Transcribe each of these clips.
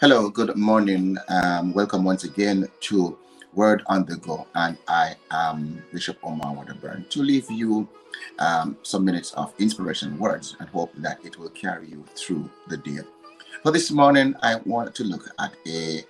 Hello, good morning. Welcome once again to Word on the Go, and I am Bishop Omar Wedderburn to leave you some minutes of inspiration words and hope that it will carry you through the day. For this morning, I want to look at a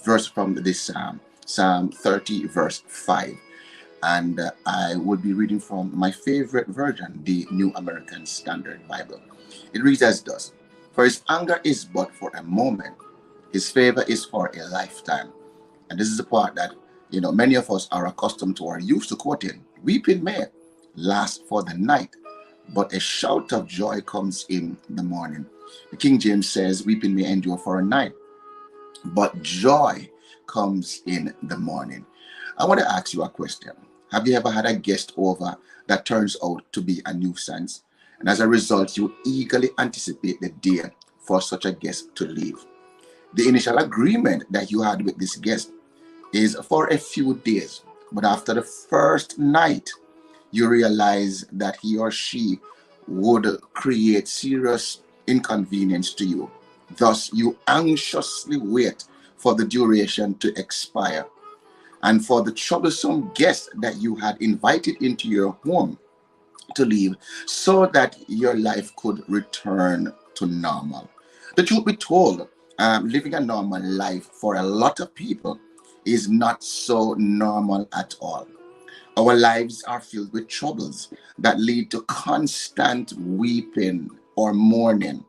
verse from this Psalm 30, verse 5. And I will be reading from my favorite version, the New American Standard Bible. It reads as thus: For his anger is but for a moment, his favor is for a lifetime. And this is the part that, many of us are accustomed to or used to quoting. Weeping may last for the night, but a shout of joy comes in the morning. The King James says, weeping may endure for a night, but joy comes in the morning. I want to ask you a question. Have you ever had a guest over that turns out to be a nuisance? And as a result, you eagerly anticipate the day for such a guest to leave. The initial agreement that you had with this guest is for a few days, but after the first night, you realize that he or she would create serious inconvenience to you. Thus, you anxiously wait for the duration to expire and for the troublesome guest that you had invited into your home to leave so that your life could return to normal. The truth be told, living a normal life for a lot of people is not so normal at all. Our lives are filled with troubles that lead to constant weeping or mourning.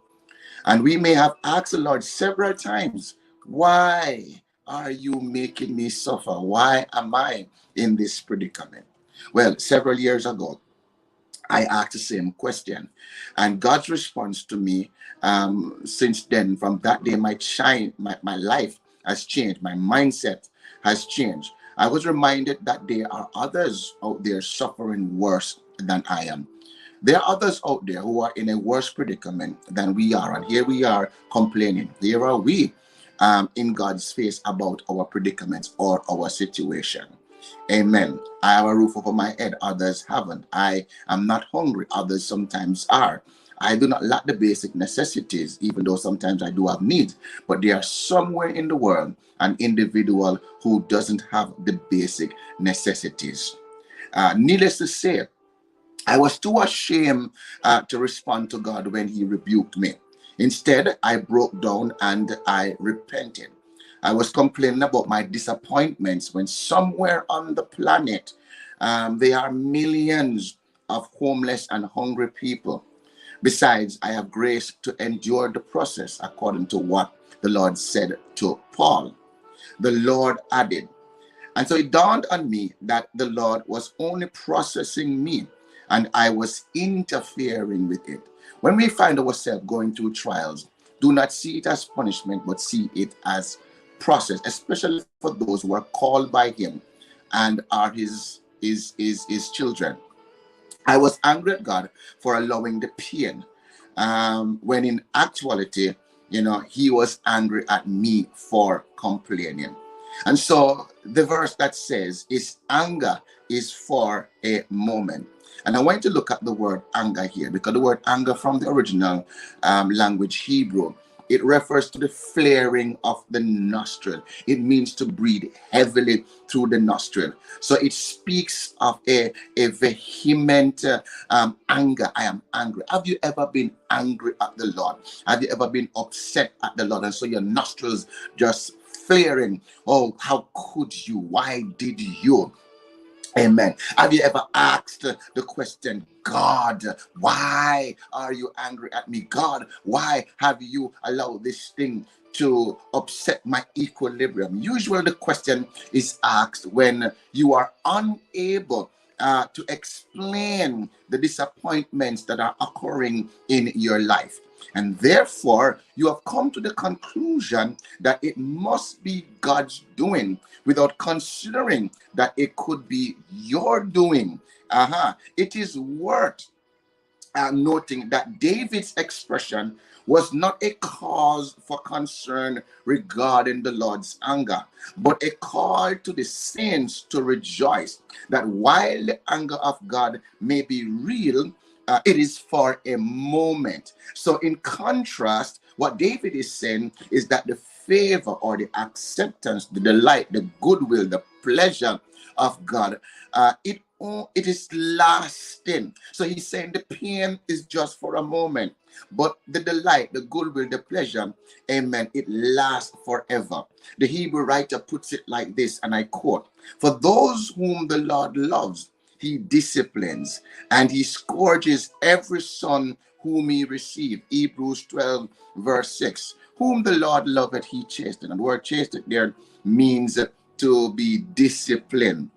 And we may have asked the Lord several times, why are you making me suffer? Why am I in this predicament? Well, several years ago, I asked the same question. And God's response to me since then, from that day, my life has changed. My mindset has changed. I was reminded that there are others out there suffering worse than I am. There are others out there who are in a worse predicament than we are. And here we are complaining. Here are we in God's face about our predicaments or our situation. Amen. I have a roof over my head. Others haven't. I am not hungry. Others sometimes are. I do not lack the basic necessities, even though sometimes I do have needs. But there are somewhere in the world an individual who doesn't have the basic necessities. Needless to say, I was too ashamed to respond to God when he rebuked me. Instead, I broke down and I repented. I was complaining about my disappointments when somewhere on the planet there are millions of homeless and hungry people. Besides, I have grace to endure the process according to what the Lord said to Paul. The Lord added. And so it dawned on me that the Lord was only processing me and I was interfering with it. When we find ourselves going through trials, do not see it as punishment, but see it as process, especially for those who are called by him and are his children. I was angry at God for allowing the pain, when in actuality, he was angry at me for complaining. And so the verse that says his anger is for a moment. And I want to look at the word anger here, because the word anger from the original language Hebrew, it refers to the flaring of the nostril. It means to breathe heavily through the nostril. So it speaks of a vehement anger. I am angry. Have you ever been angry at the Lord? Have you ever been upset at the Lord? And so your nostrils just flaring. Oh, how could you? Why did you? Amen. Have you ever asked the question, God, why are you angry at me? God, why have you allowed this thing to upset my equilibrium? Usually the question is asked when you are unable to explain the disappointments that are occurring in your life. And therefore, you have come to the conclusion that it must be God's doing without considering that it could be your doing. It is worth noting that David's expression was not a cause for concern regarding the Lord's anger, but a call to the saints to rejoice that while the anger of God may be real, it is for a moment. So in contrast, What David is saying is that the favor or the acceptance, the delight, the goodwill, the pleasure of God, it is lasting. So he's saying the pain is just for a moment, but the delight, the goodwill, the pleasure, amen, it lasts forever. The Hebrew writer puts it like this, and I quote, "For those whom the Lord loves, he disciplines, and he scourges every son whom he received." Hebrews 12, verse 6. Whom the Lord loveth, he chastened. And the word chastened there means to be disciplined.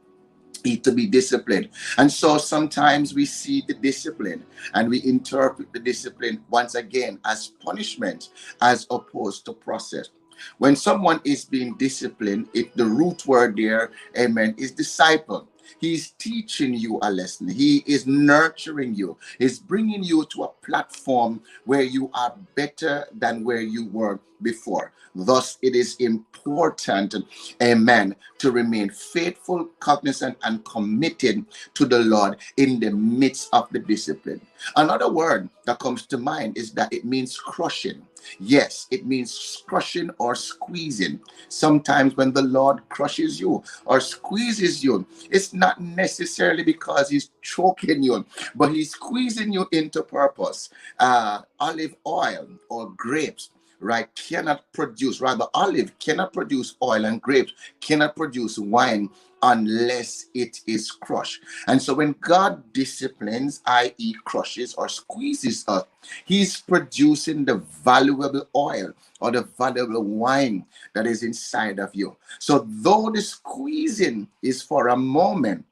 To be disciplined. And so sometimes we see the discipline and we interpret the discipline once again as punishment as opposed to process. When someone is being disciplined, the root word there, amen, is disciple. He's teaching you a lesson. He is nurturing you. He's bringing you to a platform where you are better than where you were before. Thus, it is important, amen, to remain faithful, cognizant, and committed to the Lord in the midst of the discipline. Another word that comes to mind is that it means crushing. Yes, it means crushing or squeezing. Sometimes when the Lord crushes you or squeezes you, it's not necessarily because he's choking you, but he's squeezing you into purpose. Olive oil or grapes, right, cannot produce, rather olive cannot produce oil, and grapes cannot produce wine unless it is crushed. And so when God disciplines, i.e. crushes or squeezes us, he's producing the valuable oil or the valuable wine that is inside of you. So though the squeezing is for a moment,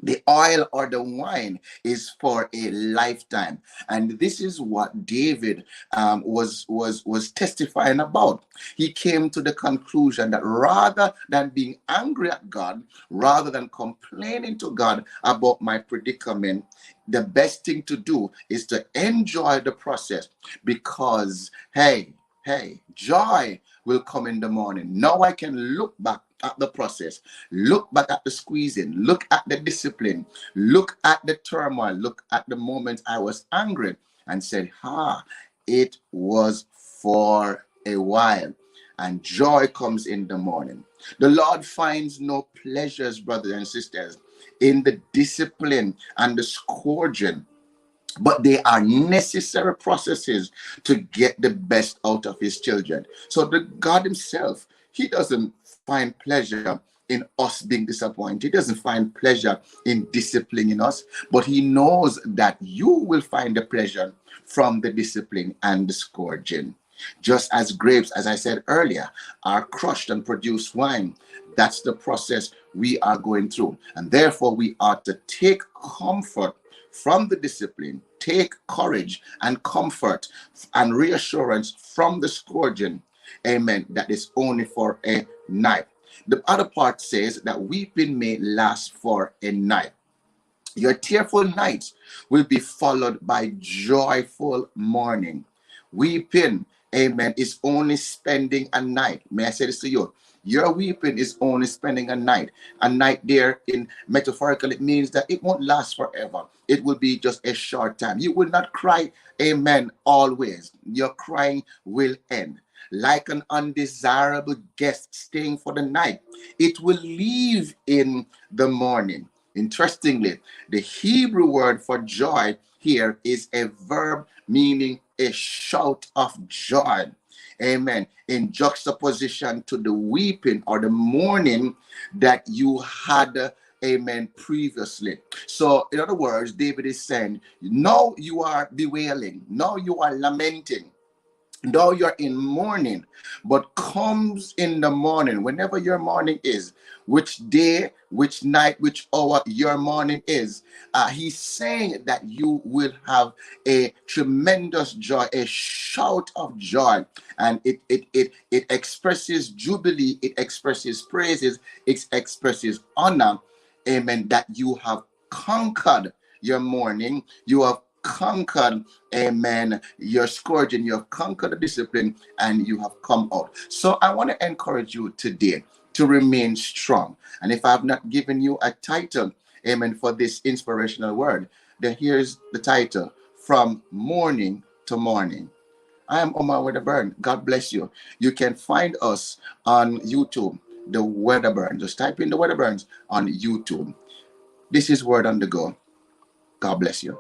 the oil or the wine is for a lifetime. And this is what David was testifying about. He came to the conclusion that rather than being angry at God, rather than complaining to God about my predicament, the best thing to do is to enjoy the process, because hey, joy will come in the morning. Now I can look back at the process, look back at the squeezing, look at the discipline, look at the turmoil, look at the moment I was angry, and said, it was for a while. And joy comes in the morning. The Lord finds no pleasures, brothers and sisters, in the discipline and the scourging, but they are necessary processes to get the best out of his children. So the God himself, he doesn't find pleasure in us being disappointed. He doesn't find pleasure in disciplining us, but he knows that you will find the pleasure from the discipline and the scourging. Just as grapes, as I said earlier, are crushed and produce wine, that's the process we are going through. And therefore, we ought to take comfort from the discipline, take courage and comfort and reassurance from the scourging, amen, that is only for a night. The other part says that weeping may last for a night. Your tearful nights will be followed by joyful morning. Weeping, amen, is only spending a night. May I say this to you? Your weeping is only spending a night. A night there, in metaphorical, it means that it won't last forever. It will be just a short time. You will not cry, amen, always. Your crying will end. Like an undesirable guest staying for the night, it will leave in the morning. Interestingly, the Hebrew word for joy here is a verb meaning a shout of joy. Amen. In juxtaposition to the weeping or the mourning that you had, amen, previously. So, in other words, David is saying, now you are bewailing, now you are lamenting, though you're in mourning, but comes in the morning, whenever your morning is, which day, which night, which hour your morning is, he's saying that you will have a tremendous joy, a shout of joy, and it expresses jubilee, it expresses praises, it expresses honor, amen, that you have conquered your mourning, you have conquered, amen, your scourging, you have conquered the discipline, and you have come out. So I want to encourage you today to remain strong. And if I have not given you a title, amen, for this inspirational word, then here's the title: From Morning to Morning. I am Omar Wedderburn. God bless you. You can find us on YouTube, the Wedderburn. Just type in the Wedderburns on YouTube. This is Word on the Go. God bless you.